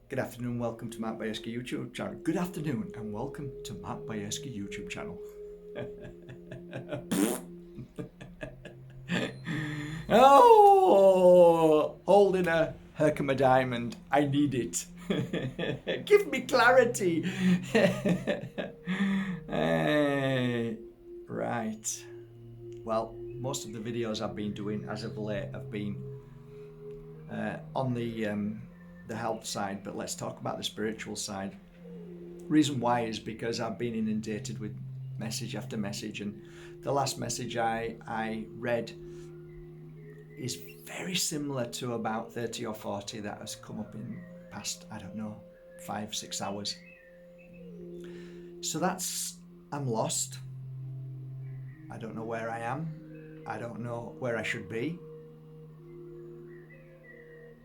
Good afternoon, welcome to Matt Bajerski YouTube channel. Good afternoon and welcome to Matt Bajerski YouTube channel. Oh, holding a Herkimer diamond. I need it. Give me clarity. Right. Well, most of the videos I've been doing as of late have been on the health side, but let's talk about the spiritual side. Reason why is because I've been inundated with message after message, and the last message I read is very similar to about 30 or 40 that has come up in past, I don't know, 5-6 hours. So I'm lost. I don't know where I am. I don't know where I should be.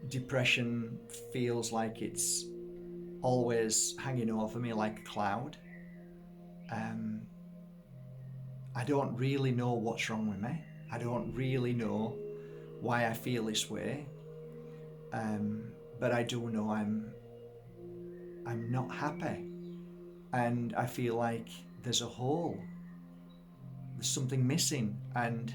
Depression feels like it's always hanging over me like a cloud. I don't really know what's wrong with me. I don't really know why I feel this way. But I do know I'm not happy. And I feel like there's a hole. There's something missing. And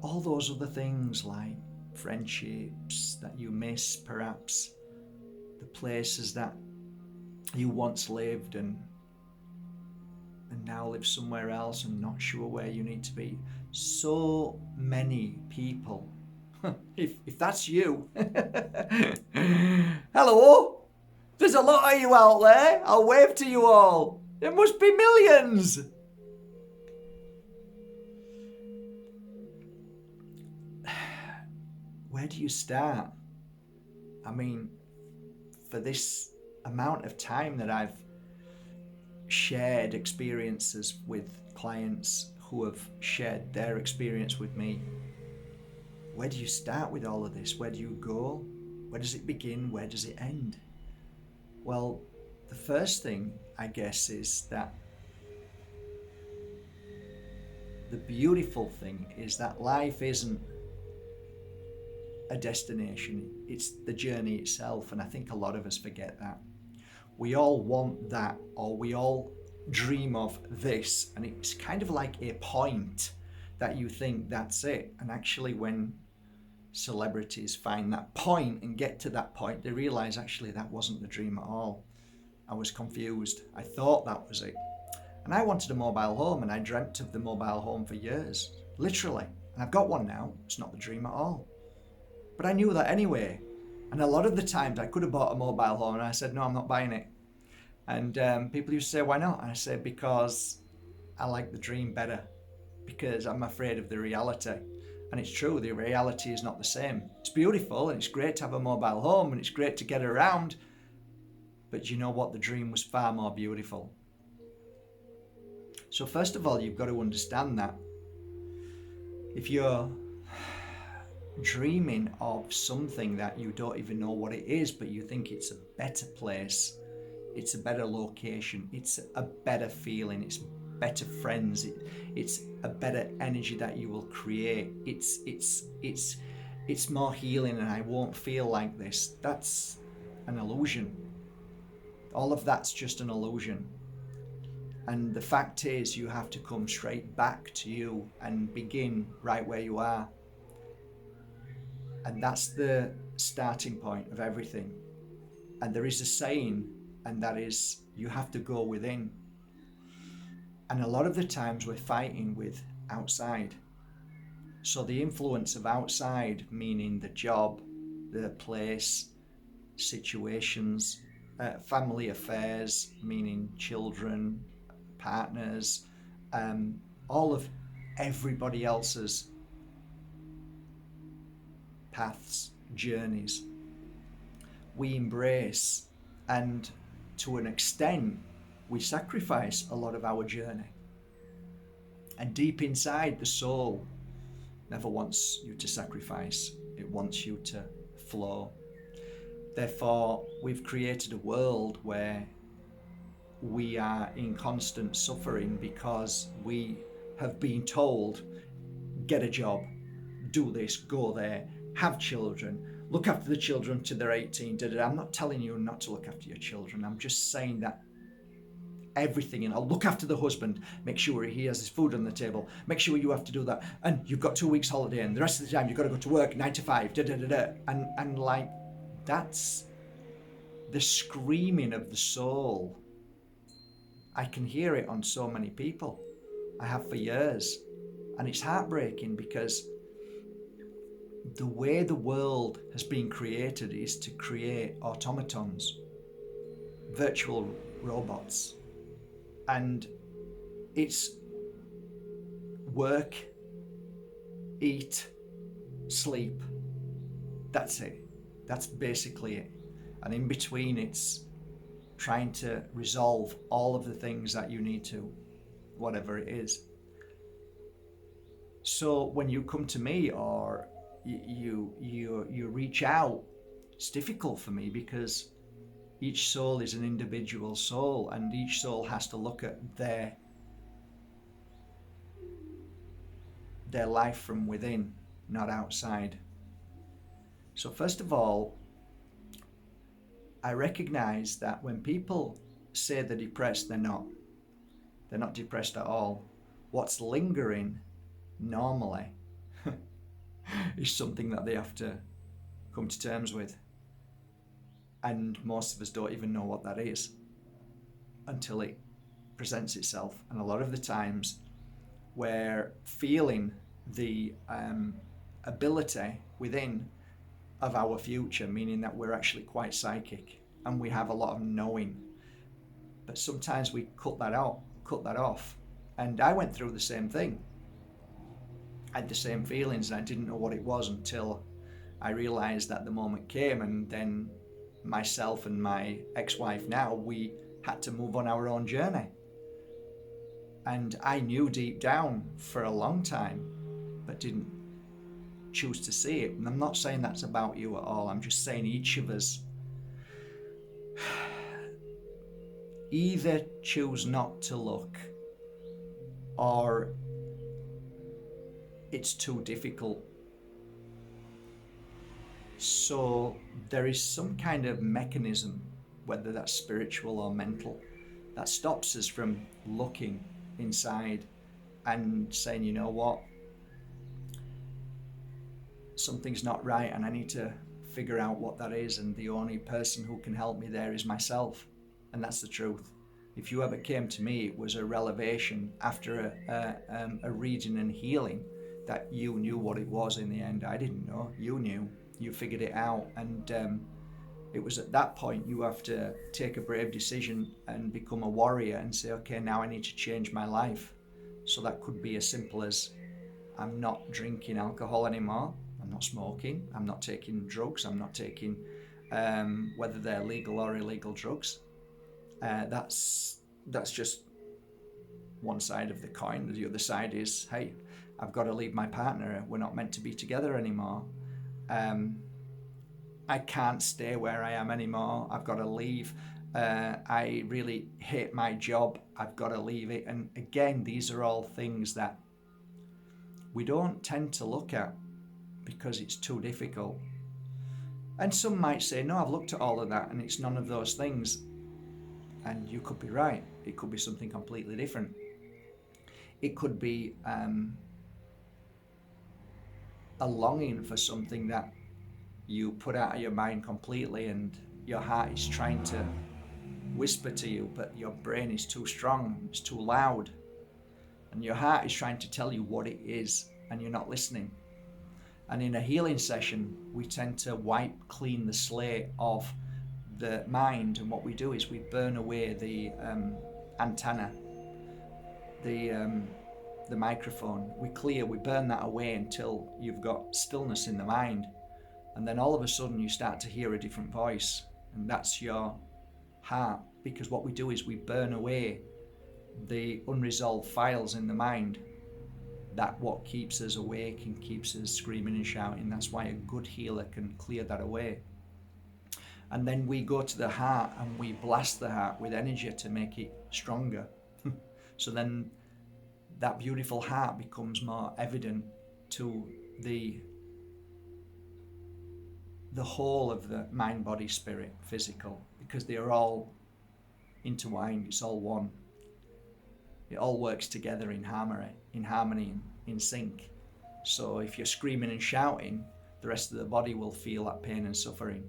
all those other things like friendships that you miss, perhaps the places that you once lived and now live somewhere else and not sure where you need to be. So many people. if that's you, hello, there's a lot of you out there. I'll wave to you all. There must be millions. Where do you start? I mean, for this amount of time that I've shared experiences with clients who have shared their experience with me, where do you start with all of this? Where do you go? Where does it begin? Where does it end? Well, the first thing, I guess, is that the beautiful thing is that life isn't a destination, it's the journey itself. And I think a lot of us forget that. We all want that, or we all dream of this, and it's kind of like a point that you think that's it. And actually, when celebrities find that point and get to that point, they realize actually that wasn't the dream at all. I was confused. I thought that was it. And I wanted a mobile home, and I dreamt of the mobile home for years, literally. And I've got one now. It's not the dream at all. But I knew that anyway. And a lot of the times I could have bought a mobile home and I said, no, I'm not buying it. And people used to say, why not? And I said, because I like the dream better. Because I'm afraid of the reality. And it's true, the reality is not the same. It's beautiful and it's great to have a mobile home and it's great to get around. But you know what? The dream was far more beautiful. So first of all, you've got to understand that if you're dreaming of something that you don't even know what it is, but you think it's a better place, it's a better location, it's a better feeling, it's better friends, it's a better energy that you will create, it's more healing and I won't feel like this. That's an illusion. All of that's just an illusion. And the fact is, you have to come straight back to you and begin right where you are. And that's the starting point of everything. And there is a saying, and that is, you have to go within. And a lot of the times we're fighting with outside. So the influence of outside, meaning the job, the place, situations, family affairs, meaning children, partners, all of everybody else's paths, journeys, we embrace, and to an extent we sacrifice a lot of our journey. And deep inside, the soul never wants you to sacrifice, it wants you to flow. Therefore, we've created a world where we are in constant suffering because we have been told, get a job, do this, go there, have children, look after the children till they're 18. I'm not telling you not to look after your children. I'm just saying that everything, and I'll look after the husband, make sure he has his food on the table, make sure you have to do that, and you've got 2 weeks holiday, and the rest of the time you've got to go to work 9 to 5, and like, that's the screaming of the soul. I can hear it on so many people. I have for years, and it's heartbreaking because the way the world has been created is to create automatons, virtual robots. And it's work, eat, sleep. That's it. That's basically it. And in between, it's trying to resolve all of the things that you need to, whatever it is. So when you come to me or you reach out, it's difficult for me because each soul is an individual soul, and each soul has to look at their life from within, not outside. So first of all, I recognize that when people say they're depressed, they're not. They're not depressed at all. What's lingering normally is something that they have to come to terms with. And most of us don't even know what that is until it presents itself. And a lot of the times we're feeling the ability within of our future, meaning that we're actually quite psychic and we have a lot of knowing. But sometimes we cut that off. And I went through the same thing. I had the same feelings and I didn't know what it was until I realized that the moment came, and then myself and my ex-wife now, we had to move on our own journey. And I knew deep down for a long time, but didn't choose to see it. And I'm not saying that's about you at all. I'm just saying each of us either choose not to look, or it's too difficult. So there is some kind of mechanism, whether that's spiritual or mental, that stops us from looking inside and saying, you know what, something's not right and I need to figure out what that is, and the only person who can help me there is myself. And that's the truth. If you ever came to me, it was a revelation after a reading and healing that you knew what it was in the end. I didn't know. You knew. You figured it out. And it was at that point you have to take a brave decision and become a warrior and say, okay, now I need to change my life. So that could be as simple as, I'm not drinking alcohol anymore. I'm not smoking. I'm not taking drugs. I'm not taking, whether they're legal or illegal drugs. That's just one side of the coin. The other side is, hey, I've got to leave my partner. We're not meant to be together anymore. I can't stay where I am anymore. I've got to leave. I really hate my job. I've got to leave it. And again, these are all things that we don't tend to look at because it's too difficult. And some might say, no, I've looked at all of that and it's none of those things. And you could be right. It could be something completely different. It could be a longing for something that you put out of your mind completely, and your heart is trying to whisper to you, but your brain is too strong, it's too loud. And your heart is trying to tell you what it is, and you're not listening. And in a healing session, we tend to wipe clean the slate of the mind, and what we do is we burn away the antenna, the microphone. We burn that away until you've got stillness in the mind, and then all of a sudden you start to hear a different voice, and that's your heart. Because what we do is we burn away the unresolved files in the mind. That what keeps us awake and keeps us screaming and shouting. That's why a good healer can clear that away. And then we go to the heart and we blast the heart with energy to make it stronger. So then that beautiful heart becomes more evident to the the whole of the mind, body, spirit, physical, because they are all intertwined. It's all one. It all works together in harmony, in sync. So if you're screaming and shouting, the rest of the body will feel that pain and suffering.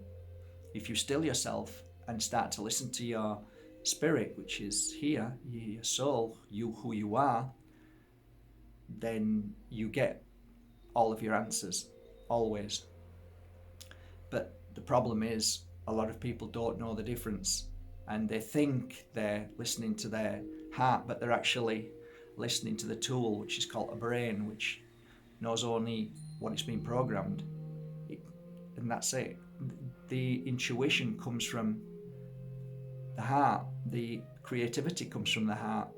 If you still yourself and start to listen to your spirit, which is here, your soul, you who you are, then you get all of your answers, always. But the problem is, a lot of people don't know the difference, and they think they're listening to their heart, but they're actually listening to the tool, which is called a brain, which knows only what it's been programmed. And that's it. The intuition comes from the heart. The creativity comes from the heart.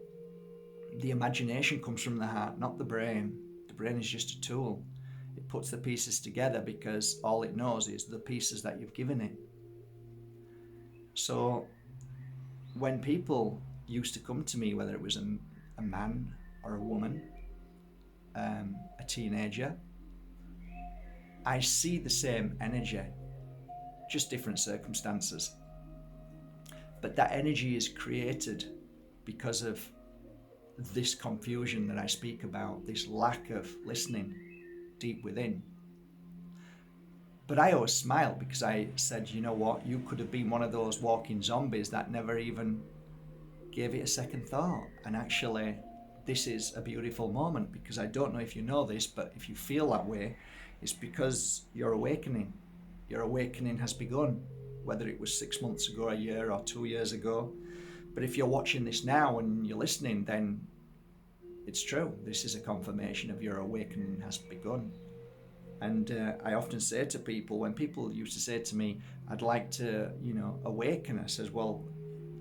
The imagination comes from the heart, not the brain. The brain is just a tool. It puts the pieces together because all it knows is the pieces that you've given it. So when people used to come to me, whether it was a man or a woman, a teenager, I see the same energy, just different circumstances. But that energy is created because of this confusion that I speak about, this lack of listening deep within. But I always smiled because I said, you know what, you could have been one of those walking zombies that never even gave it a second thought. And actually, this is a beautiful moment, because I don't know if you know this, but if you feel that way, it's because you're awakening. Your awakening has begun, whether it was 6 months ago, a year, or 2 years ago. But if you're watching this now and you're listening, then it's true. This is a confirmation of your awakening has begun. And I often say to people, when people used to say to me, I'd like to, awaken, I says, well,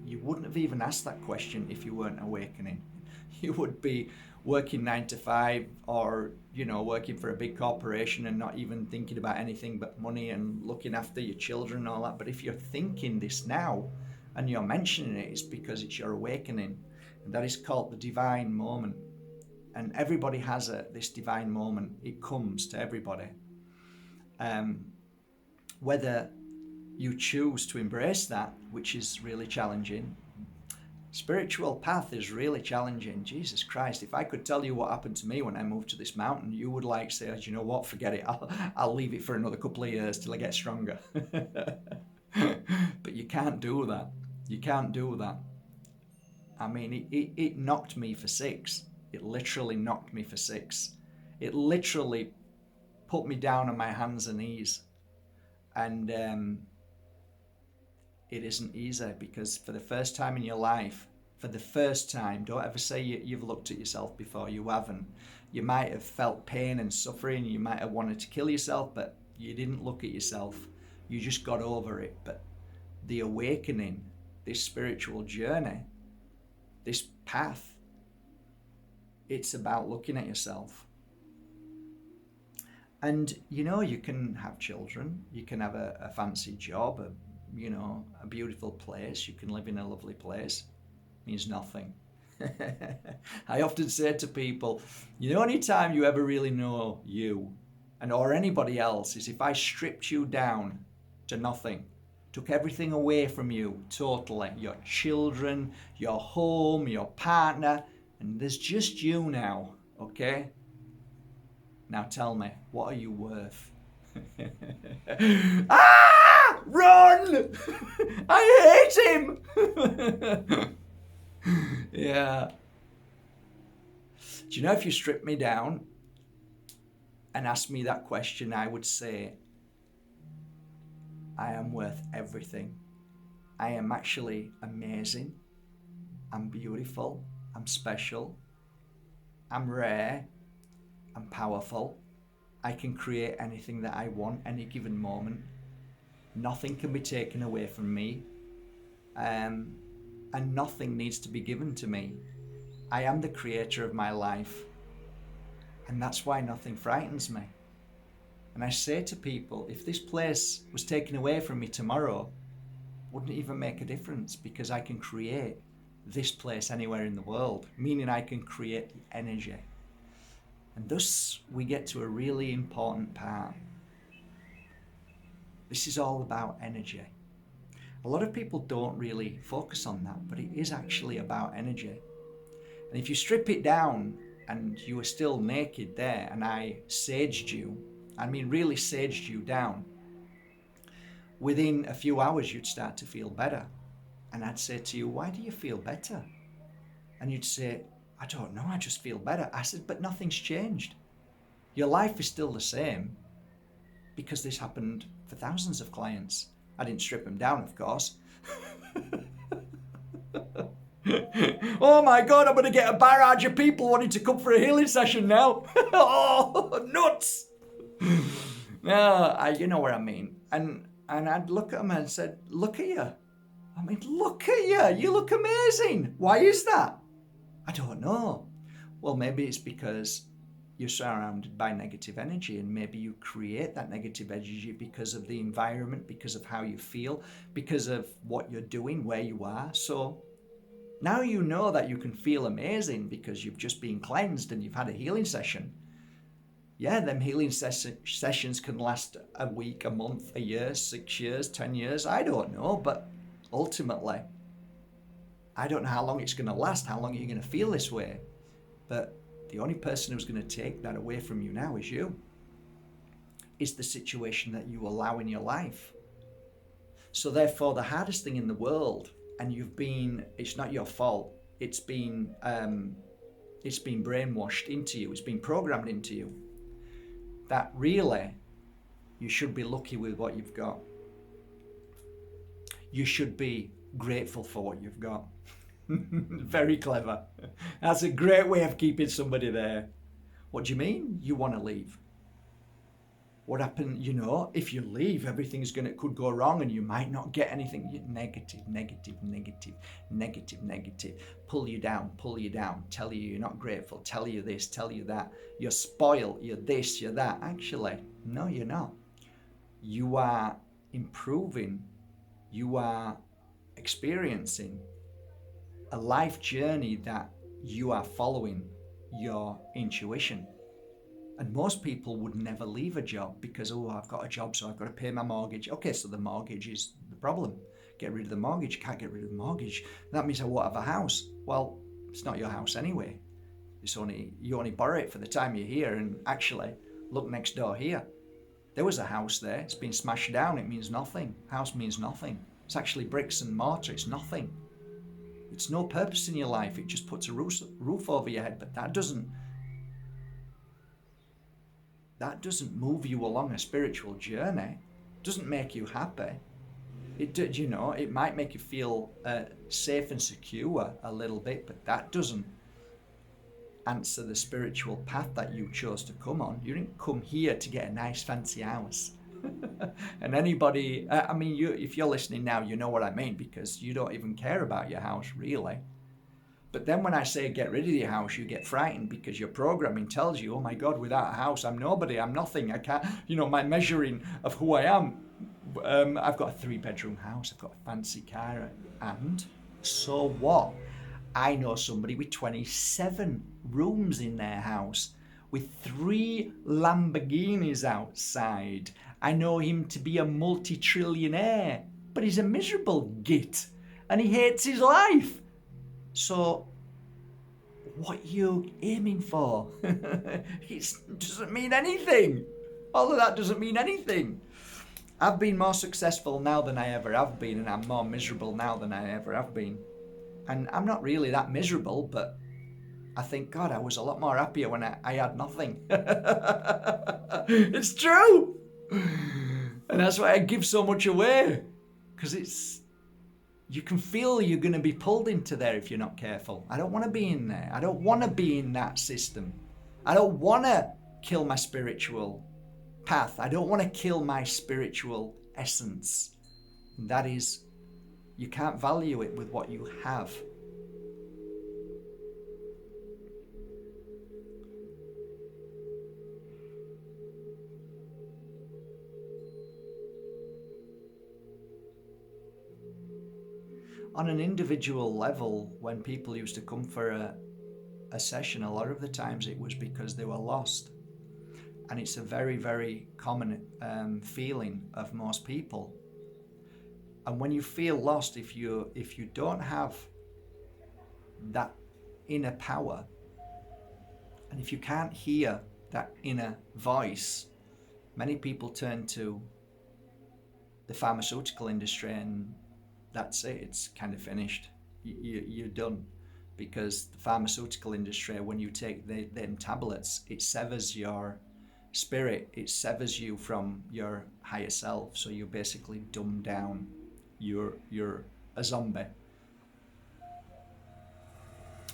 you wouldn't have even asked that question if you weren't awakening. You would be working 9 to 5, or, working for a big corporation and not even thinking about anything but money and looking after your children and all that. But if you're thinking this now and you're mentioning it, it's because it's your awakening. And that is called the divine moment. And everybody has this divine moment. It comes to everybody. Whether you choose to embrace that, which is really challenging. Spiritual path is really challenging. Jesus Christ, if I could tell you what happened to me when I moved to this mountain, you would say, you know what, forget it. I'll leave it for another couple of years till I get stronger. But you can't do that. You can't do that. I mean, it knocked me for 6. It literally knocked me for 6. It literally put me down on my hands and knees. And it isn't easy, because for the first time in your life, don't ever say you've looked at yourself before. You haven't. You might have felt pain and suffering. You might have wanted to kill yourself, but you didn't look at yourself. You just got over it. But the awakening, this spiritual journey, this path, it's about looking at yourself. And you can have children, you can have a fancy job, a beautiful place, you can live in a lovely place. It means nothing. I often say to people, the only time you ever really know you or anybody else is if I stripped you down to nothing, took everything away from you totally, your children, your home, your partner, and there's just you now, okay? Now tell me, what are you worth? Run! I hate him! Yeah. Do you know, if you strip me down and ask me that question, I would say, I am worth everything. I am actually amazing. I'm beautiful. I'm special. I'm rare. I'm powerful. I can create anything that I want any given moment. Nothing can be taken away from me. And nothing needs to be given to me. I am the creator of my life. And that's why nothing frightens me. And I say to people, if this place was taken away from me tomorrow, it wouldn't even make a difference, because I can create this place anywhere in the world, meaning I can create the energy. And thus we get to a really important part. This is all about energy. A lot of people don't really focus on that, but it is actually about energy. And if you strip it down and you were still naked there and I saged you, I mean really saged you down, within a few hours you'd start to feel better. And I'd say to you, why do you feel better? And you'd say, I don't know, I just feel better. I said, but nothing's changed. Your life is still the same, because this happened for thousands of clients. I didn't strip them down, of course. Oh my God, I'm going to get a barrage of people wanting to come for a healing session now. Oh, nuts. No, you know what I mean. And I'd look at them and said, look at you. I mean, look at you. You look amazing. Why is that? I don't know. Well, maybe it's because you're surrounded by negative energy, and maybe you create that negative energy because of the environment, because of how you feel, because of what you're doing, where you are. So now you know that you can feel amazing because you've just been cleansed and you've had a healing session. Yeah, them healing sessions can last a week, a month, a year, 6 years, 10 years. I don't know, but ultimately, I don't know how long it's going to last, how long you're going to feel this way. But the only person who's going to take that away from you now is you. It's the situation that you allow in your life. So therefore, the hardest thing in the world, and it's not your fault, it's been brainwashed into you, it's been programmed into you, that really you should be lucky with what you've got. You should be grateful for what you've got. Very clever. That's a great way of keeping somebody there. What do you mean you want to leave? What happened? If you leave, everything's could go wrong and you might not get anything. Negative. Pull you down, tell you you're not grateful, tell you this, tell you that. You're spoiled, you're this, you're that. Actually, no, you're not. You are improving. You are experiencing a life journey that you are following your intuition. And most people would never leave a job because, I've got a job, so I've got to pay my mortgage. Okay, so the mortgage is the problem. Get rid of the mortgage. Can't get rid of the mortgage. That means I won't have a house. Well, it's not your house anyway. You only borrow it for the time you're here. And actually, look next door here. There was a house there. It's been smashed down. It means nothing. House means nothing. It's actually bricks and mortar. It's nothing. It's no purpose in your life. It just puts a roof over your head. But that doesn't move you along a spiritual journey. It doesn't make you happy. It might make you feel safe and secure a little bit, but that doesn't answer the spiritual path that you chose to come on. You didn't come here to get a nice fancy house. And anybody, if you're listening now, you know what I mean, because you don't even care about your house, really. But then when I say get rid of your house, you get frightened because your programming tells you, oh my God, without a house, I'm nobody, I'm nothing. I can't, my measuring of who I am. I've got a 3-bedroom house, I've got a fancy car, and so what? I know somebody with 27 rooms in their house, with 3 Lamborghinis outside. I know him to be a multi-trillionaire, but he's a miserable git, and he hates his life. So, what are you aiming for? It doesn't mean anything. All of that doesn't mean anything. I've been more successful now than I ever have been, and I'm more miserable now than I ever have been. And I'm not really that miserable, but I think, God, I was a lot more happier when I had nothing. It's true. And that's why I give so much away. Because you can feel you're going to be pulled into there if you're not careful. I don't want to be in there. I don't want to be in that system. I don't want to kill my spiritual path. I don't want to kill my spiritual essence. And that is, you can't value it with what you have. On an individual level, when people used to come for a session, a lot of the times it was because they were lost. And it's a very, very common feeling of most people. And when you feel lost, if you don't have that inner power, and if you can't hear that inner voice, many people turn to the pharmaceutical industry, and that's it. It's kind of finished. You're done, because the pharmaceutical industry, when you take them tablets, it severs your spirit. It severs you from your higher self. So you basically dumb down. You're a zombie.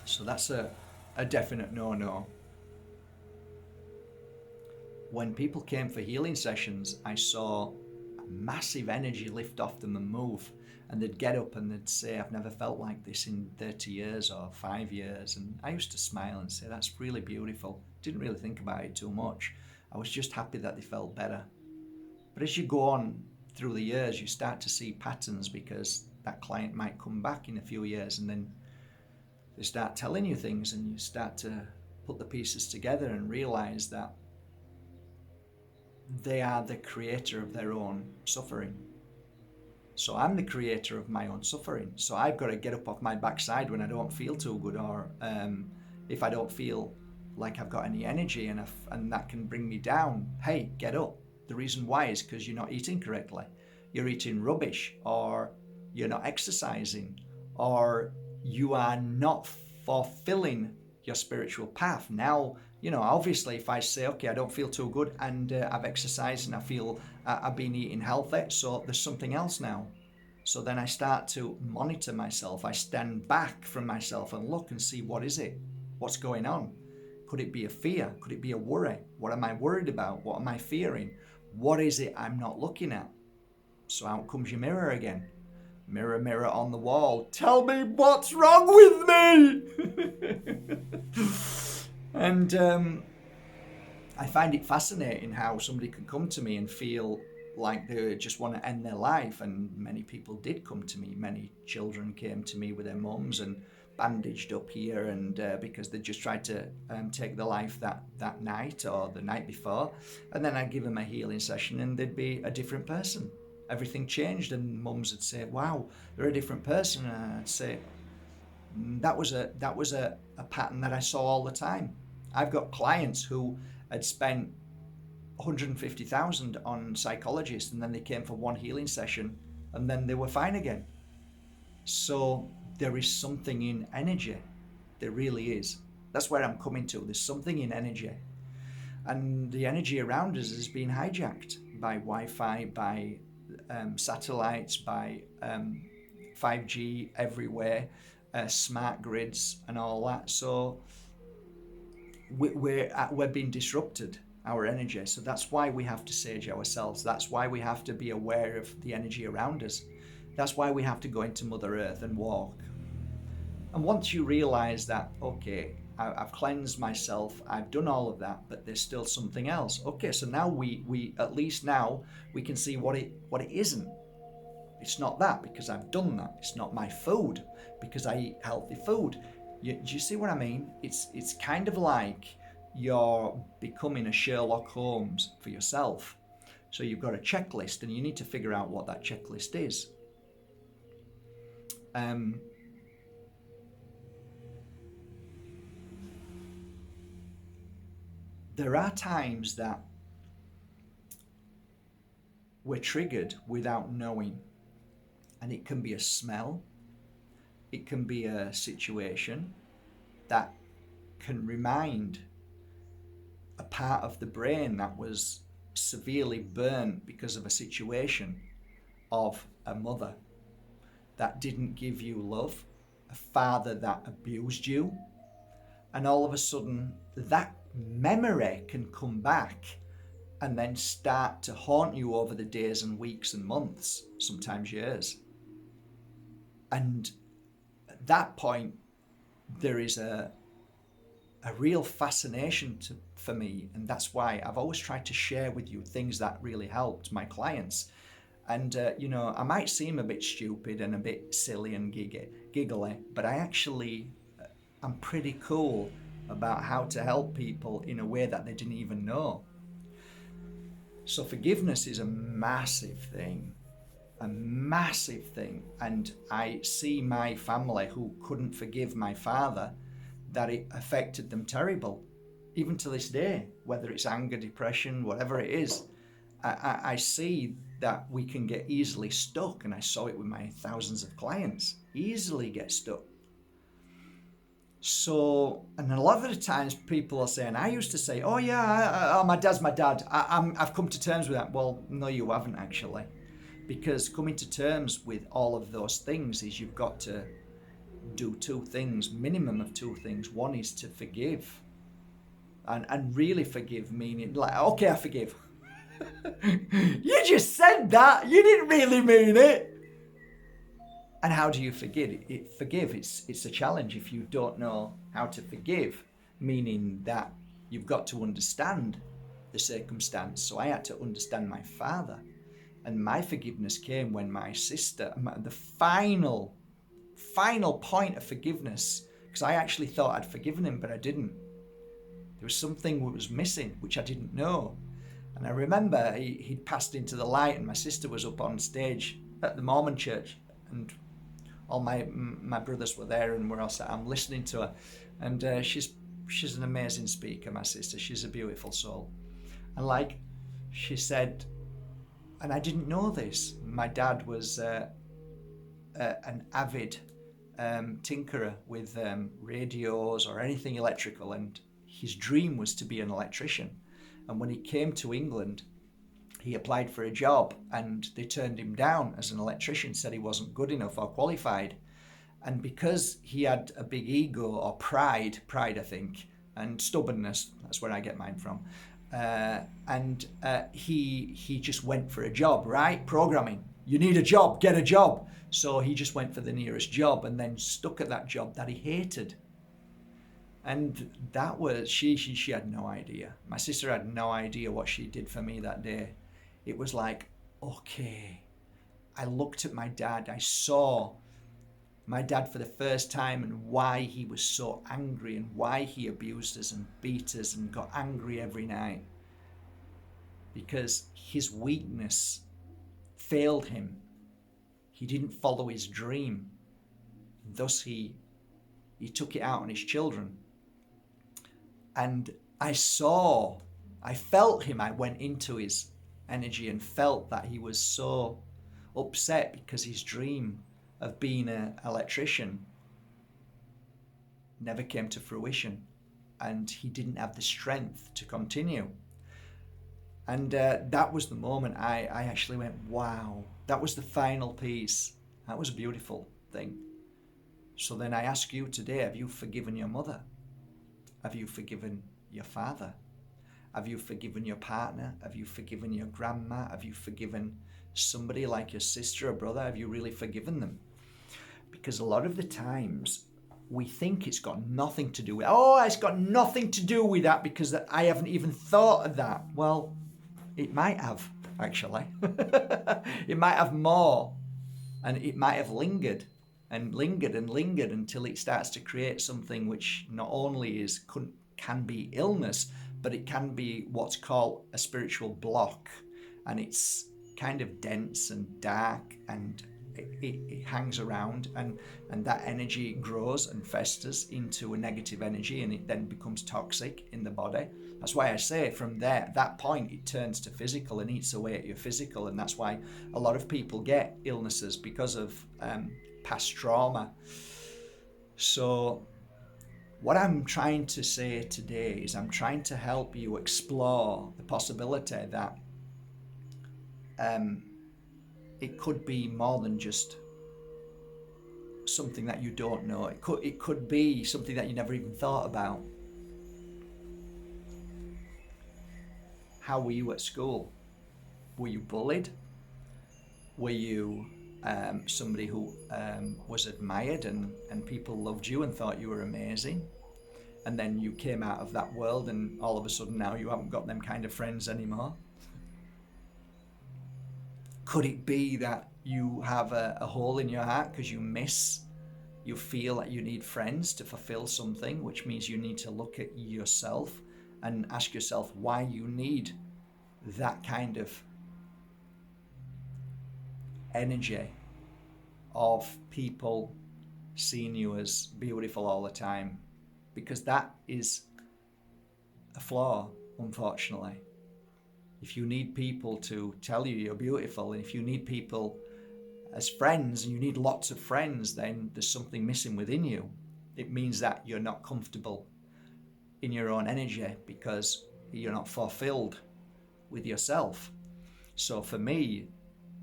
So that's a definite no-no. When people came for healing sessions, I saw a massive energy lift off them and move. And they'd get up and they'd say, I've never felt like this in 30 years or 5 years. And I used to smile and say, that's really beautiful. Didn't really think about it too much. I was just happy that they felt better. But as you go on through the years, you start to see patterns, because that client might come back in a few years and then they start telling you things, and you start to put the pieces together and realize that they are the creator of their own suffering. So I'm the creator of my own suffering. So I've got to get up off my backside when I don't feel too good, or if I don't feel like I've got any energy and that can bring me down. Hey, get up. The reason why is because you're not eating correctly. You're eating rubbish, or you're not exercising, or you are not fulfilling your spiritual path. Now, obviously, if I say, okay, I don't feel too good, and I've exercised and I feel I've been eating healthy, so there's something else now. So then I start to monitor myself. I stand back from myself and look and see, what is it? What's going on? Could it be a fear? Could it be a worry? What am I worried about? What am I fearing? What is it I'm not looking at? So out comes your mirror again. Mirror, mirror on the wall, tell me what's wrong with me. And I find it fascinating how somebody can come to me and feel like they just want to end their life. And many people did come to me. Many children came to me with their mums and bandaged up here, and because they just tried to take their life that night or the night before. And then I'd give them a healing session and they'd be a different person. Everything changed, and mums would say, wow, they're a different person. And I'd say, that was a pattern that I saw all the time. I've got clients who had spent 150,000 on psychologists, and then they came for one healing session and then they were fine again. So there is something in energy. There really is. That's where I'm coming to. There's something in energy. And the energy around us is being hijacked by Wi-Fi, by satellites, by 5G everywhere, smart grids and all that. So we're being disrupted, our energy. So that's why we have to sage ourselves. That's why we have to be aware of the energy around us. That's why we have to go into Mother Earth and walk. And once you realize that, okay, I've cleansed myself, I've done all of that, but there's still something else. Okay, so now we at least now we can see what it isn't. It's not that, because I've done that. It's not my food, because I eat healthy food. Do you see what I mean? It's kind of like you're becoming a Sherlock Holmes for yourself. So you've got a checklist, and you need to figure out what that checklist is. There are times that we're triggered without knowing, and it can be a smell, it can be a situation that can remind a part of the brain that was severely burnt because of a situation of a mother that didn't give you love, a father that abused you, and all of a sudden that memory can come back and then start to haunt you over the days and weeks and months, sometimes years. And at that point, there is a real fascination for me, and that's why I've always tried to share with you things that really helped my clients. And I might seem a bit stupid and a bit silly and giggly, but I'm pretty cool about how to help people in a way that they didn't even know. So forgiveness is a massive thing. A massive thing. And I see my family who couldn't forgive my father, that it affected them terrible. Even to this day, whether it's anger, depression, whatever it is, I see that we can get easily stuck. And I saw it with my thousands of clients, easily get stuck. So, and a lot of the times people are saying, I used to say, oh yeah, my dad's my dad. I've come to terms with that. Well, no, you haven't actually. Because coming to terms with all of those things is you've got to do two things, minimum of two things. One is to forgive. And really forgive, meaning like, okay, I forgive. You just said that. You didn't really mean it. And how do you forgive? It's a challenge if you don't know how to forgive, meaning that you've got to understand the circumstance. So I had to understand my father. And my forgiveness came when my sister, the final point of forgiveness, because I actually thought I'd forgiven him, but I didn't. There was something that was missing, which I didn't know. And I remember he'd passed into the light, and my sister was up on stage at the Mormon church, and all my brothers were there, and we're all sat. I'm listening to her, and she's an amazing speaker, my sister. She's a beautiful soul. And like she said, and I didn't know this, my dad was an avid tinkerer with radios or anything electrical, and his dream was to be an electrician. And when he came to England, he applied for a job, and they turned him down as an electrician, said he wasn't good enough or qualified. And because he had a big ego, or pride I think, and stubbornness, that's where I get mine from, he just went for a job, right? Programming. You need a job, get a job. So he just went for the nearest job, and then stuck at that job that he hated. And that was, she had no idea. My sister had no idea what she did for me that day. It was like, okay. I looked at my dad. I saw my dad for the first time, and why he was so angry, and why he abused us and beat us and got angry every night. Because his weakness failed him. He didn't follow his dream. Thus he took it out on his children. And I felt him. I went into his energy and felt that he was so upset because his dream of being an electrician never came to fruition, and he didn't have the strength to continue. And that was the moment I actually went, wow, that was the final piece. That was a beautiful thing. So then I ask you today, have you forgiven your mother? Have you forgiven your father? Have you forgiven your partner? Have you forgiven your grandma? Have you forgiven somebody like your sister or brother? Have you really forgiven them? Because a lot of the times we think it's got nothing to do with, it's got nothing to do with that because I haven't even thought of that. Well, it might have, actually. It might have more, and it might have lingered and lingered and lingered until it starts to create something which not only can be illness, but it can be what's called a spiritual block. And it's kind of dense and dark, and it hangs around, and that energy grows and festers into a negative energy, and it then becomes toxic in the body. That's why I say from that point it turns to physical and eats away at your physical, and that's why a lot of people get illnesses because of past trauma. So what I'm trying to say today is I'm trying to help you explore the possibility that it could be more than just something that you don't know. It could be something that you never even thought about. How were you at school? Were you bullied? Were you somebody who was admired and people loved you and thought you were amazing? And then you came out of that world, and all of a sudden now you haven't got them kind of friends anymore? Could it be that you have a hole in your heart because you feel that you need friends to fulfill something, which means you need to look at yourself and ask yourself why you need that kind of energy of people seeing you as beautiful all the time, because that is a flaw, unfortunately. If you need people to tell you you're beautiful, and if you need people as friends, and you need lots of friends, then there's something missing within you. It means that you're not comfortable in your own energy because you're not fulfilled with yourself. So for me,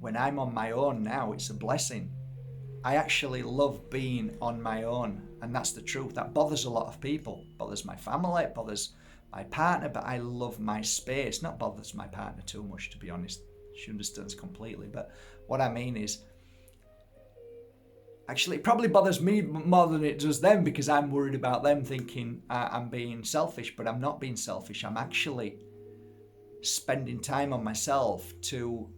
when I'm on my own now, it's a blessing. I actually love being on my own, and that's the truth. That bothers a lot of people. It bothers my family, it bothers my partner, but I love my space. Not bothers my partner too much, to be honest. She understands completely. But what I mean is, actually, it probably bothers me more than it does them, because I'm worried about them thinking I'm being selfish, but I'm not being selfish. I'm actually spending time on myself to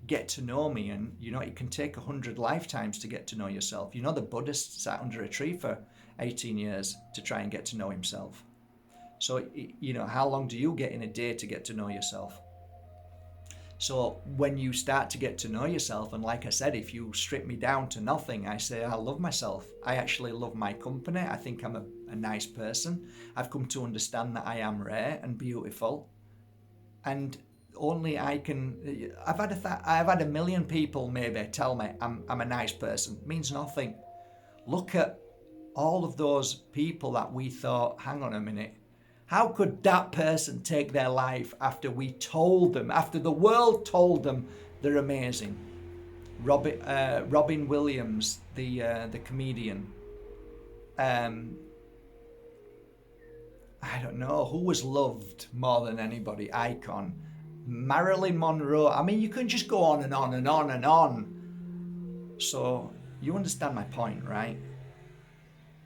get to know me. And you know, it can take 100 lifetimes to get to know yourself. You know, the Buddhist sat under a tree for 18 years to try and get to know himself. So, you know, how long do you get in a day to get to know yourself? So when you start to get to know yourself, and like I said, if you strip me down to nothing, I say I love myself. I actually love my company. I think I'm a nice person. I've come to understand that I am rare and beautiful. And only I can. I've had a million people maybe tell me I'm a nice person. It means nothing. Look at all of those people that we thought, hang on a minute, how could that person take their life after we told them, after the world told them they're amazing? Robin Williams, the comedian. I don't know who was loved more than anybody. Icon. Marilyn Monroe. I mean, you can just go on and on and on and on. So you understand my point, right?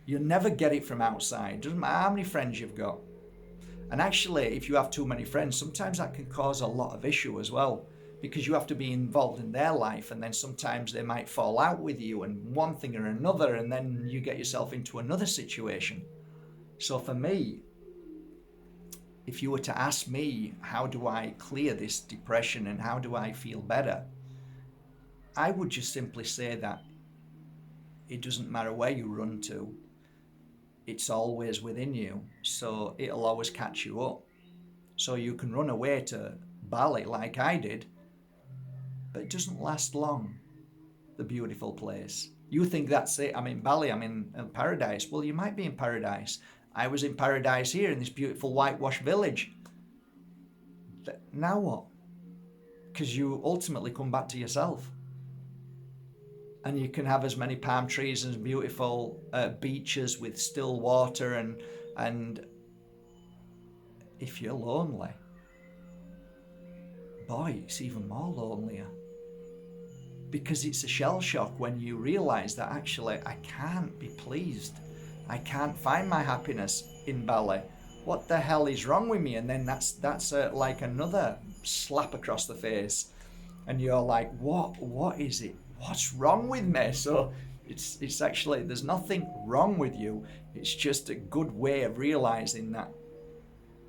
You'll never get it from outside. Doesn't matter how many friends you've got. And actually, if you have too many friends, sometimes that can cause a lot of issue as well, because you have to be involved in their life, and then sometimes they might fall out with you and one thing or another, and then you get yourself into another situation. So for me, if you were to ask me, how do I clear this depression and how do I feel better? I would just simply say that it doesn't matter where you run to. It's always within you, so it'll always catch you up. So you can run away to Bali like I did, but it doesn't last long, the beautiful place. You think that's it, I'm in Bali, I'm in paradise. Well, you might be in paradise. I was in paradise here in this beautiful whitewashed village. Now what? Because you ultimately come back to yourself. And you can have as many palm trees and beautiful beaches with still water, and if you're lonely, boy, it's even more lonelier. Because it's a shell shock when you realise that actually I can't be pleased. I can't find my happiness in Bali. What the hell is wrong with me? And then that's like another slap across the face. And you're like, what is it? What's wrong with me? So it's actually, there's nothing wrong with you. It's just a good way of realizing that,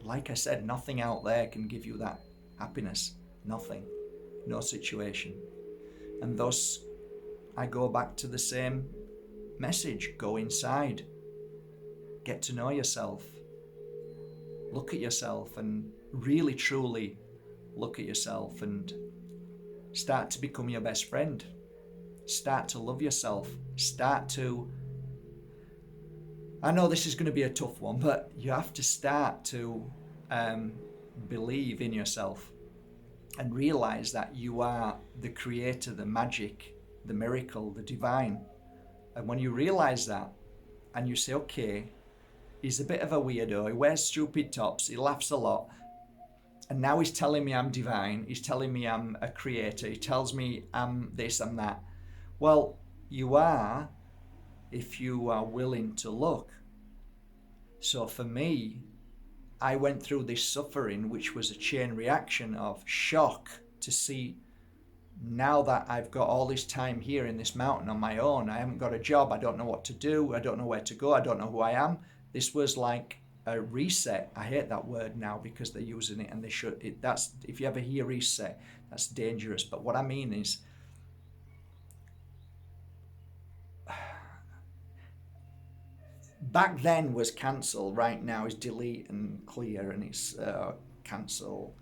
like I said, nothing out there can give you that happiness. Nothing. No situation. And thus, I go back to the same message. Go inside. Get to know yourself. Look at yourself and really, truly look at yourself and start to become your best friend. Start to love yourself. Start to... I know this is going to be a tough one, but you have to start to believe in yourself and realize that you are the creator, the magic, the miracle, the divine. And when you realize that and you say, okay, he's a bit of a weirdo, he wears stupid tops, he laughs a lot, and now he's telling me I'm divine, he's telling me I'm a creator, he tells me I'm this, I'm that. Well, you are, if you are willing to look. So for me, I went through this suffering, which was a chain reaction of shock to see, now that I've got all this time here in this mountain on my own, I haven't got a job, I don't know what to do, I don't know where to go, I don't know who I am. This was like reset. I hate that word now because they're using it, and they should. That's, if you ever hear reset, that's dangerous. But what I mean is, back then was cancel. Right now is delete and clear, and it's cancel,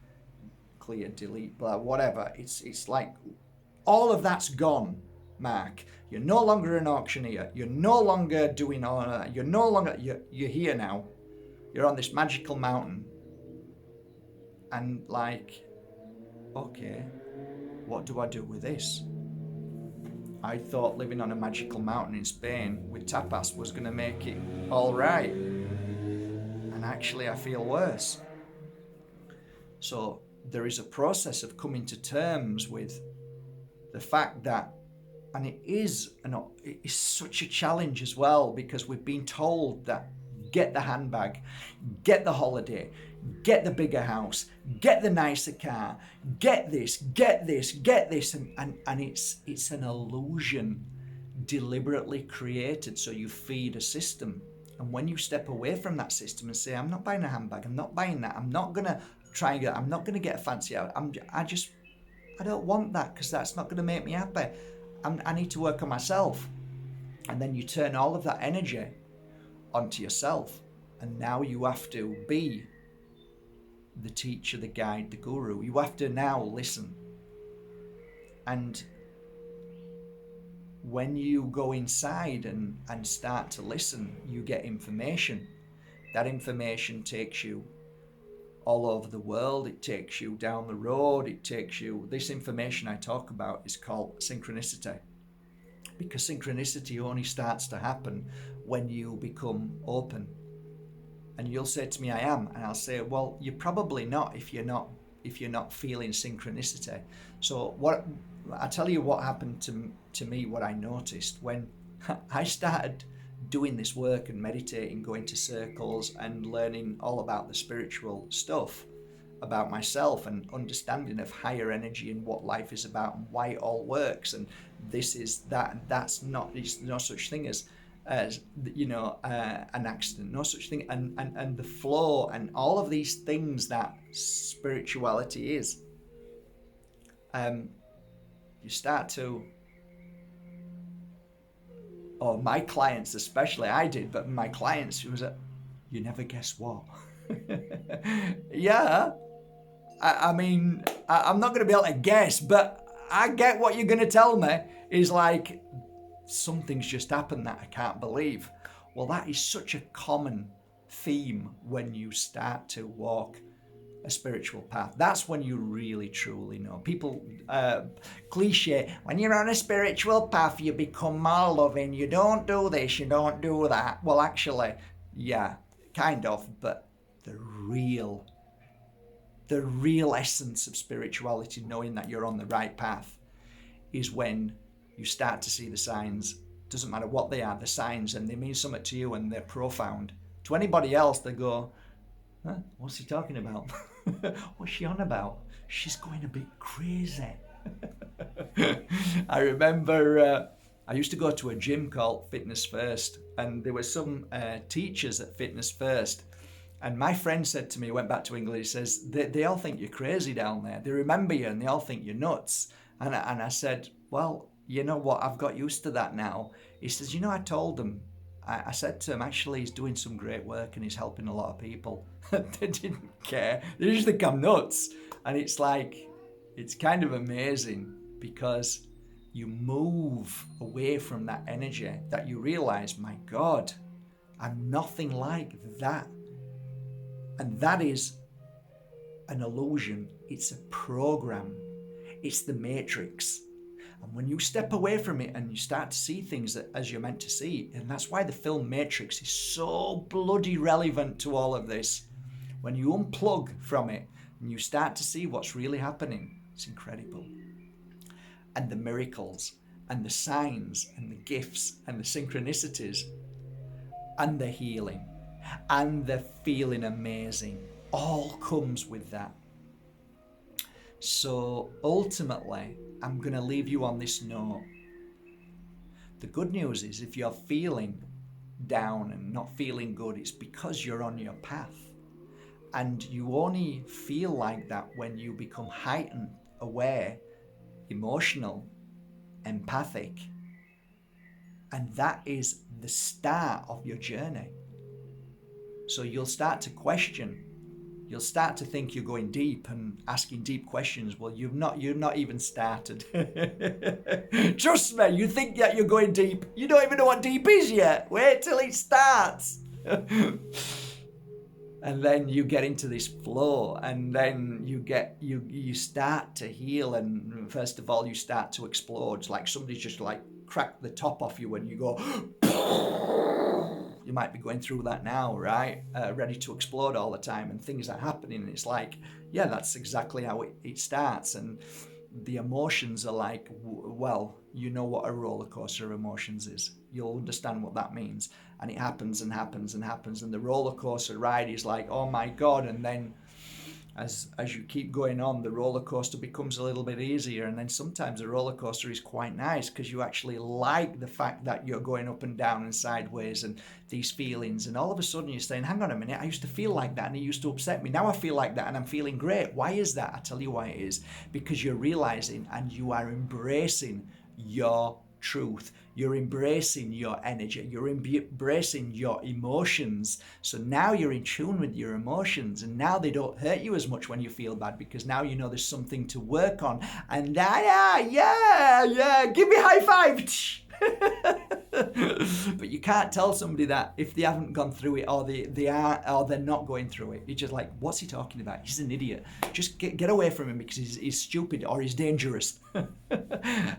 clear, delete, blah, whatever. It's like all of that's gone, Mark. You're no longer an auctioneer. You're no longer doing all of that. You're no longer. You're here now. You're on this magical mountain, and like, okay, what do I do with this? I thought living on a magical mountain in Spain with tapas was going to make it all right. And actually, I feel worse. So there is a process of coming to terms with the fact that, and it is such a challenge as well, because we've been told that get the handbag, get the holiday, get the bigger house, get the nicer car, get this, and it's an illusion deliberately created so you feed a system. And when you step away from that system and say, I'm not buying a handbag, I'm not buying that, I'm not gonna get a fancy out, I don't want that, because that's not gonna make me happy. I need to work on myself. And then you turn all of that energy onto yourself, and now you have to be the teacher, the guide, the guru. You have to now listen. And when you go inside and start to listen, you get information. That information takes you all over the world. It takes you down the road. This information I talk about is called synchronicity, because synchronicity only starts to happen when you become open. And you'll say to me, I am. And I'll say, well, you're probably not if you're not feeling synchronicity. So I tell you what happened to me, what I noticed when I started doing this work and meditating, going to circles and learning all about the spiritual stuff about myself and understanding of higher energy and what life is about and why it all works. And this is that, and there's no such thing as an accident, no such thing, and the flow and all of these things that spirituality is. You start to, or my clients especially, I did, but my clients, you never guess what. Yeah, I mean, I'm not going to be able to guess, but I get what you're going to tell me is like, something's just happened that I can't believe. Well, that is such a common theme when you start to walk a spiritual path. That's when you really truly know. People, cliche, when you're on a spiritual path, you become more loving, you don't do this, you don't do that. Well, actually, yeah, kind of, but the real essence of spirituality, knowing that you're on the right path, is when you start to see the signs. Doesn't matter what they are, the signs, and they mean something to you and they're profound. To anybody else, they go, huh, what's he talking about? What's she on about? She's going a bit crazy. I remember I used to go to a gym called Fitness First, and there were some teachers at Fitness First. And my friend said to me, went back to England, he says, they all think you're crazy down there. They remember you and they all think you're nuts. And I said, well, you know what? I've got used to that now. He says, I told them, I said to him, actually, he's doing some great work and he's helping a lot of people. They didn't care. They just think I'm nuts. And it's like, it's kind of amazing because you move away from that energy that you realize, my God, I'm nothing like that. And that is an illusion. It's a program. It's the matrix. And when you step away from it and you start to see things as you're meant to see, and that's why the film Matrix is so bloody relevant to all of this. When you unplug from it and you start to see what's really happening, it's incredible. And the miracles and the signs and the gifts and the synchronicities and the healing and the feeling amazing all comes with that. So ultimately, I'm going to leave you on this note. The good news is if you're feeling down and not feeling good, it's because you're on your path. And you only feel like that when you become heightened, aware, emotional, empathic. And that is the start of your journey. So you'll start to question. You'll start to think you're going deep and asking deep questions. Well, you've not even started. Trust me, you think that you're going deep. You don't even know what deep is yet. Wait till it starts. And then you get into this flow, and then you start to heal, and first of all you start to explode. It's like somebody's just like cracked the top off you and you go you might be going through that now, right? Ready to explode all the time, and things are happening, and it's like, yeah, that's exactly how it starts. And the emotions are like, well, you know what a roller coaster of emotions is. You'll understand what that means. And it happens and happens and happens, and the roller coaster ride is like, oh my God. And then as you keep going on, the roller coaster becomes a little bit easier, and then sometimes the roller coaster is quite nice because you actually like the fact that you're going up and down and sideways and these feelings, and all of a sudden you're saying, hang on a minute, I used to feel like that and it used to upset me. Now I feel like that and I'm feeling great. Why is that? I tell you why it is. Because you're realizing and you are embracing your truth. You're embracing your energy. You're embracing your emotions. So now you're in tune with your emotions, and now they don't hurt you as much when you feel bad, because now you know there's something to work on. And yeah, give me a high five. But you can't tell somebody that if they haven't gone through it, or they're not going through it. You're just like, what's he talking about? He's an idiot. Just get away from him because he's stupid or he's dangerous.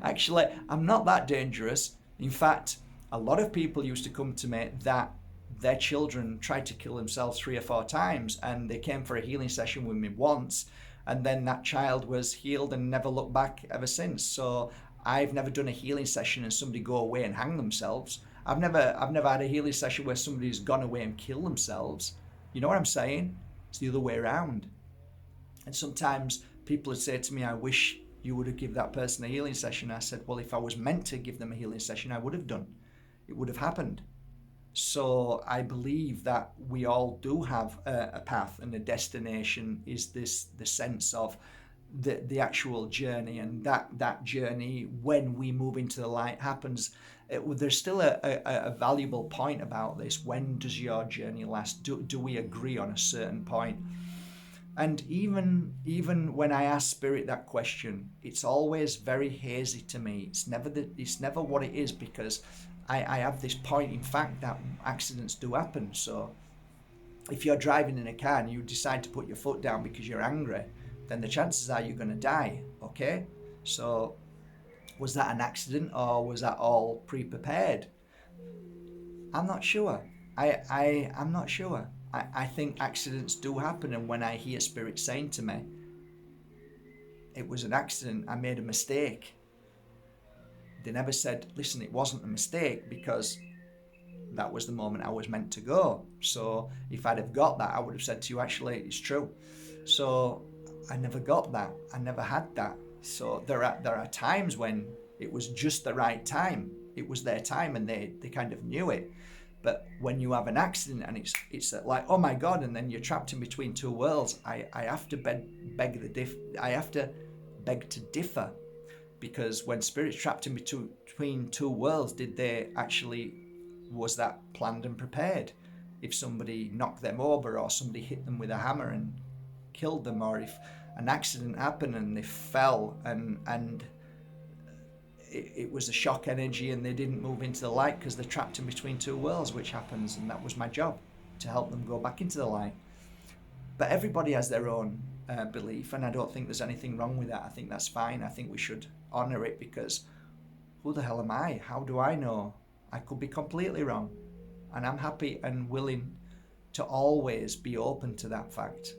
Actually, I'm not that dangerous. In fact, a lot of people used to come to me that their children tried to kill themselves 3 or 4 times, and they came for a healing session with me once, and then that child was healed and never looked back ever since. So I've never done a healing session and somebody go away and hang themselves. I've never had a healing session where somebody's gone away and killed themselves. You know what I'm saying? It's the other way around. And sometimes people would say to me, I wish you would have given that person a healing session. I said, well, if I was meant to give them a healing session, I would have done. It would have happened. So I believe that we all do have a path, and a destination is the sense of the actual journey, and that journey, when we move into the light, happens. There's still a valuable point about this. When does your journey last? Do we agree on a certain point? And even when I ask Spirit that question, it's always very hazy to me. It's never what it is, because I have this point in fact that accidents do happen. So if you're driving in a car and you decide to put your foot down because you're angry, then the chances are you're going to die. Okay, so was that an accident or was that all pre-prepared? I'm not sure. I'm not sure. I think accidents do happen, and when I hear Spirit saying to me, it was an accident, I made a mistake, they never said, listen, it wasn't a mistake, because that was the moment I was meant to go. So if I'd have got that, I would have said to you, actually, it's true. So I never got that. I never had that. So there are times when it was just the right time. It was their time, and they kind of knew it. But when you have an accident and it's like, oh my God, and then you're trapped in between two worlds, I have to beg to differ, because when Spirit's trapped in between two worlds, was that planned and prepared? If somebody knocked them over, or somebody hit them with a hammer and killed them, or if an accident happened and they fell and it was a shock energy and they didn't move into the light because they're trapped in between two worlds, which happens, and that was my job, to help them go back into the light. But everybody has their own belief, and I don't think there's anything wrong with that. I think that's fine. I think we should honour it, because who the hell am I? How do I know? I could be completely wrong, and I'm happy and willing to always be open to that fact.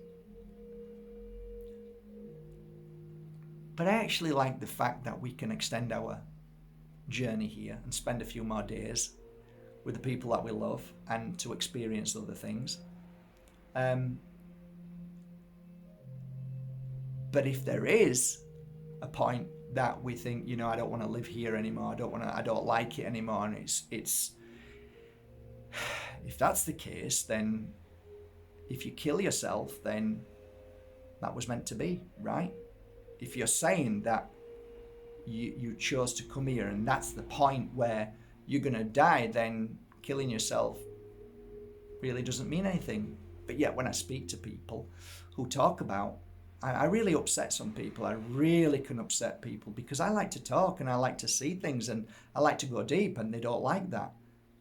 But I actually like the fact that we can extend our journey here and spend a few more days with the people that we love and to experience other things. But if there is a point that we think, I don't want to live here anymore, I don't like it anymore, and If that's the case, then if you kill yourself, then that was meant to be, right? If you're saying that you chose to come here and that's the point where you're going to die, then killing yourself really doesn't mean anything. But yet when I speak to people who talk about, I really upset some people. I really can upset people because I like to talk and I like to see things and I like to go deep, and they don't like that.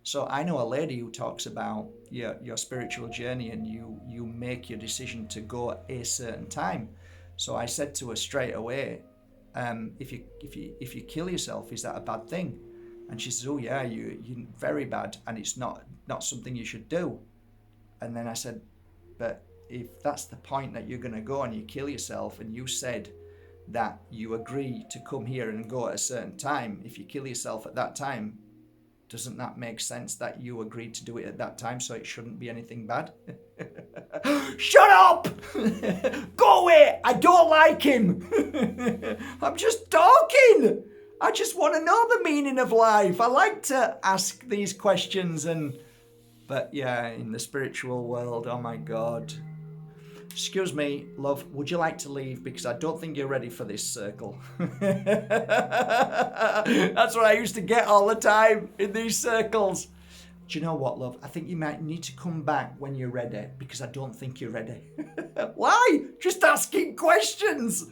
So I know a lady who talks about your spiritual journey, and you make your decision to go at a certain time. So I said to her straight away, if you kill yourself, is that a bad thing? And she says, oh yeah, you very bad, and it's not something you should do. And then I said, but if that's the point that you're going to go and you kill yourself, and you said that you agree to come here and go at a certain time, if you kill yourself at that time, doesn't that make sense that you agreed to do it at that time, so it shouldn't be anything bad? Shut up! Go away! I don't like him! I'm just talking! I just want to know the meaning of life. I like to ask these questions, but yeah, in the spiritual world, oh my God. Excuse me, love, would you like to leave? Because I don't think you're ready for this circle. That's what I used to get all the time in these circles. Do you know what, love? I think you might need to come back when you're ready, because I don't think you're ready. Why? Just asking questions.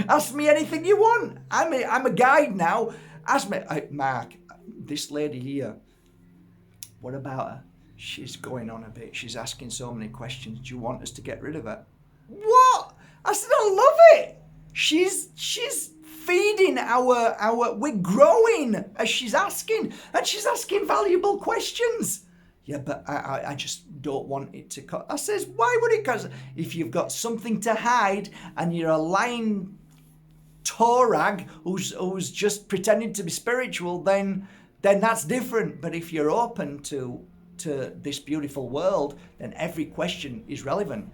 Ask me anything you want. I'm a guide now. Ask me, Mark, this lady here, what about her? She's going on a bit. She's asking so many questions. Do you want us to get rid of her? What? I said, I love it. She's feeding we're growing as she's asking. And she's asking valuable questions. Yeah, but I just don't want it to cut. I says, why would it? Because if you've got something to hide and you're a lying torag who's just pretending to be spiritual, then that's different. But if you're open to this beautiful world, then every question is relevant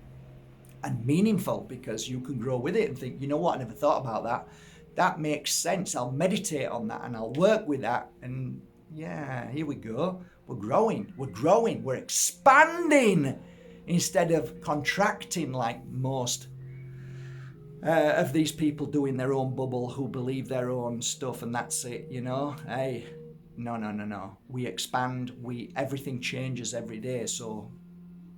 and meaningful, because you can grow with it and think, you know what, I never thought about that. That makes sense. I'll meditate on that and I'll work with that. And yeah, here we go. We're growing, we're expanding instead of contracting like most of these people do in their own bubble, who believe their own stuff and that's it, you know. Hey, no. We expand, everything changes every day. So,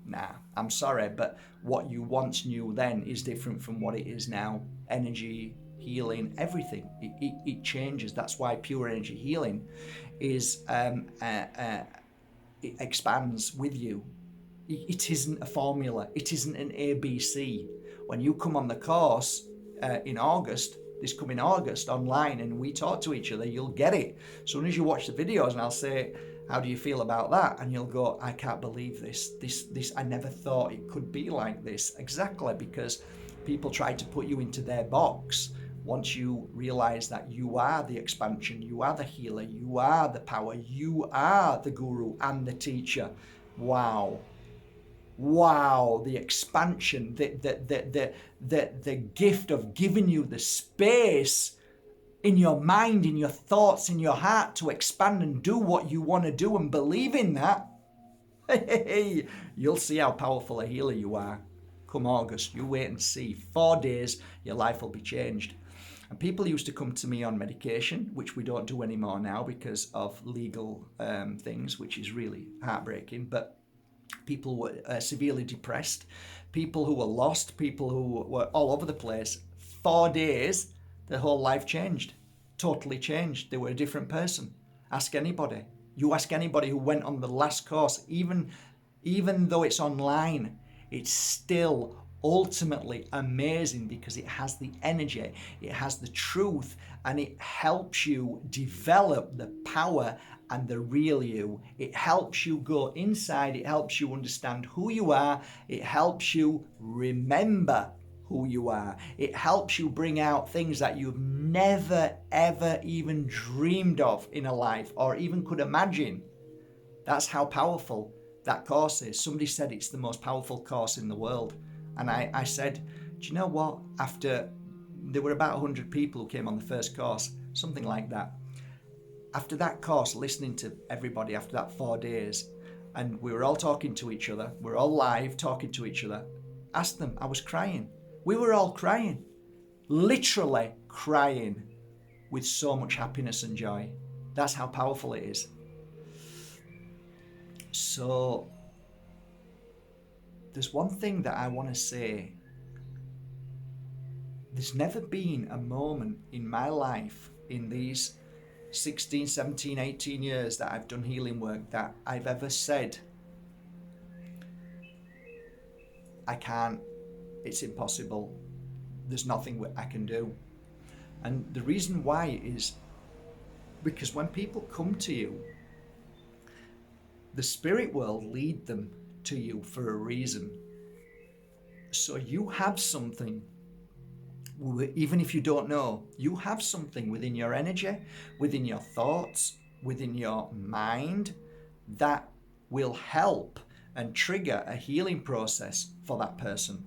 nah, I'm sorry, but what you once knew then is different from what it is now. Energy, healing, everything, it changes. That's why pure energy healing is, it expands with you. It isn't a formula. It isn't an ABC. When you come on the course in August, this coming August online, and we talk to each other, you'll get it. As soon as you watch the videos and I'll say, how do you feel about that? And you'll go, I can't believe this, I never thought it could be like this. Exactly, because people try to put you into their box. Once you realize that you are the expansion, you are the healer, you are the power, you are the guru and the teacher. Wow, the expansion, the gift of giving you the space in your mind, in your thoughts, in your heart to expand and do what you want to do and believe in that. Hey, you'll see how powerful a healer you are. Come August, you wait and see. 4 days, your life will be changed. And people used to come to me on medication, which we don't do anymore now because of legal things, which is really heartbreaking. But people were severely depressed, people who were lost, people who were all over the place. 4 days, their whole life changed, totally changed. They were a different person. Ask anybody. You ask anybody who went on the last course, even though it's online, it's still ultimately amazing because it has the energy, it has the truth, and it helps you develop the power and the real you. It helps you go inside, it helps you understand who you are, it helps you remember who you are, it helps you bring out things that you've never ever even dreamed of in a life or even could imagine. That's how powerful that course is. Somebody said it's the most powerful course in the world. And I said, do you know what? After there were about 100 people who came on the first course, something like that. After that course, listening to everybody after that 4 days, and we were all talking to each other, we were all live talking to each other, asked them, I was crying. We were all crying, literally crying with so much happiness and joy. That's how powerful it is. So there's one thing that I want to say. There's never been a moment in my life in these 16, 17, 18 years that I've done healing work that I've ever said, I can't, it's impossible, there's nothing I can do. And the reason why is because when people come to you, the spirit world lead them to you for a reason. So you have something, even if you don't know, you have something within your energy, within your thoughts, within your mind that will help and trigger a healing process for that person.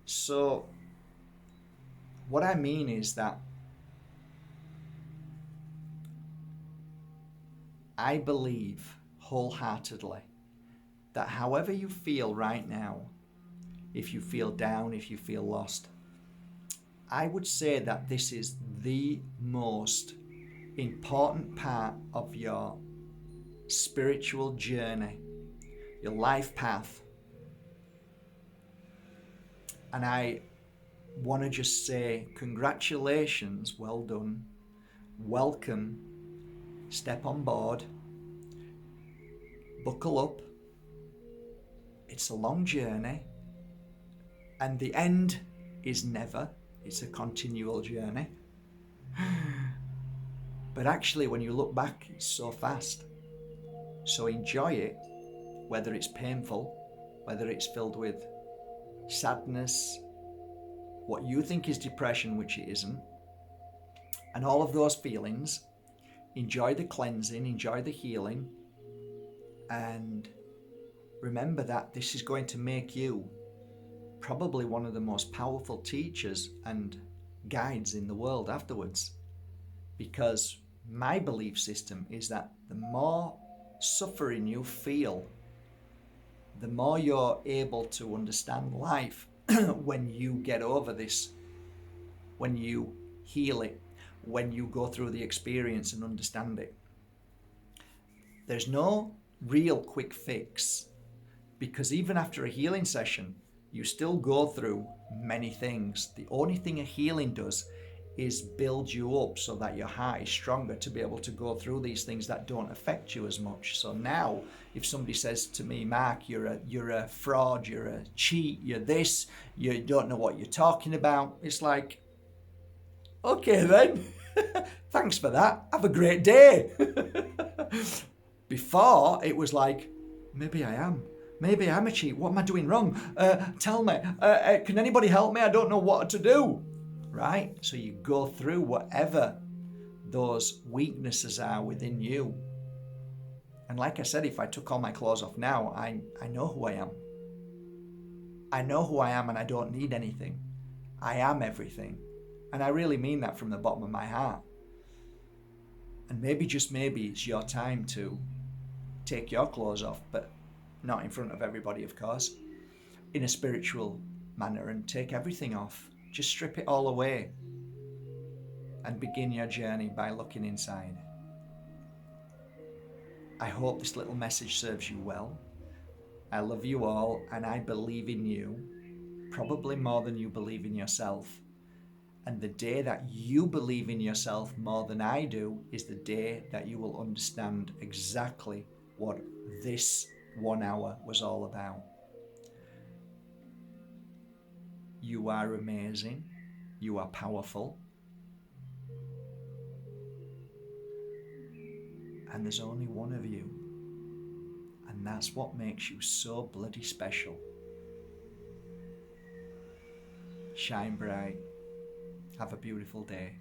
So what I mean is that I believe wholeheartedly that however you feel right now, if you feel down, if you feel lost, I would say that this is the most important part of your spiritual journey, your life path. And I want to just say congratulations, well done, welcome, step on board, buckle up. It's a long journey, and the end is never. It's a continual journey. But actually, when you look back, it's so fast. So enjoy it, whether it's painful, whether it's filled with sadness, what you think is depression, which it isn't, and all of those feelings. Enjoy the cleansing, enjoy the healing, and remember that this is going to make you probably one of the most powerful teachers and guides in the world afterwards. Because my belief system is that the more suffering you feel, the more you're able to understand life when you get over this, when you heal it, when you go through the experience and understand it. There's no real quick fix, because even after a healing session, you still go through many things. The only thing a healing does is build you up so that your heart is stronger to be able to go through these things that don't affect you as much. So now, if somebody says to me, Mark, you're a fraud, you're a cheat, you're this, you don't know what you're talking about, it's like, okay then, thanks for that, have a great day. Before, it was like, maybe I am. Maybe I'm a cheat. What am I doing wrong? Tell me. Can anybody help me? I don't know what to do. Right? So you go through whatever those weaknesses are within you. And like I said, if I took all my clothes off now, I know who I am. I know who I am, and I don't need anything. I am everything. And I really mean that from the bottom of my heart. And maybe, just maybe, it's your time to take your clothes off, but not in front of everybody, of course, in a spiritual manner, and take everything off. Just strip it all away and begin your journey by looking inside. I hope this little message serves you well. I love you all, and I believe in you, probably more than you believe in yourself. And the day that you believe in yourself more than I do is the day that you will understand exactly what this 1 hour was all about. You are amazing. You are powerful. And there's only one of you. And that's what makes you so bloody special. Shine bright. Have a beautiful day.